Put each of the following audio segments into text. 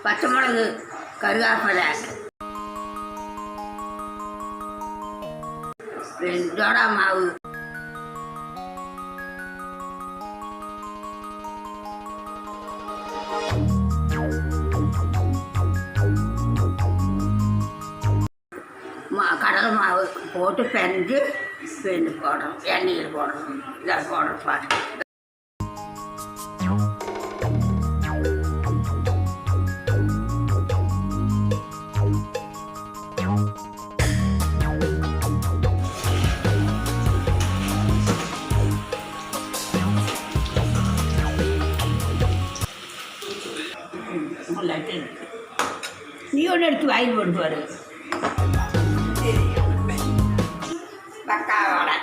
பச்சை மிளகு, கருவேப்பிலை, ஜோடா மாவு, கடலை மாவு போட்டு பெஞ்சு போடணும், எண்ணெயில் போடணும். இதை போடணும் பாரு. நீ ஒன்று எடுத்து வாங்கி போட்டுப்பாரு. பக்காவடை,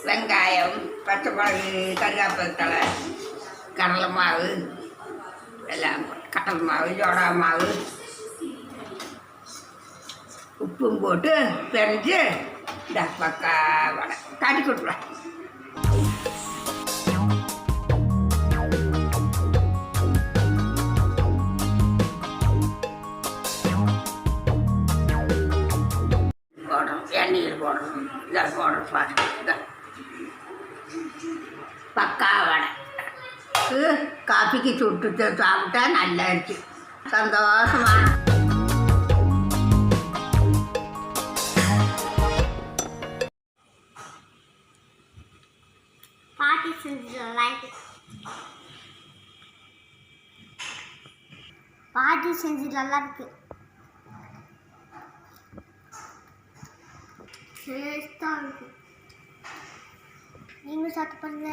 வெங்காயம், பச்சை மிளகு, கருவேப்பிலை தழை, கடலை மாவு எல்லாம், கடலை மாவு, ஜோடா மாவு, உப்பும் போட்டு பெஞ்சு இந்த பக்காவடை காட்டி கொடுத்துருவேன். எண்ணெயில் போடணும். இதை போடணும் பாரு. பக்காவடை காஃபிக்கு சுட்டு சாப்பிட்டா நல்லா இருக்கு. சந்தோஷமா பாட்டி செஞ்சு நல்லா இருக்கு. பாட்டி செஞ்சு நல்லா இருக்கு. டேஸ்டாக இருக்கு. நீங்களும் சாப்பிட்டு பாருங்க.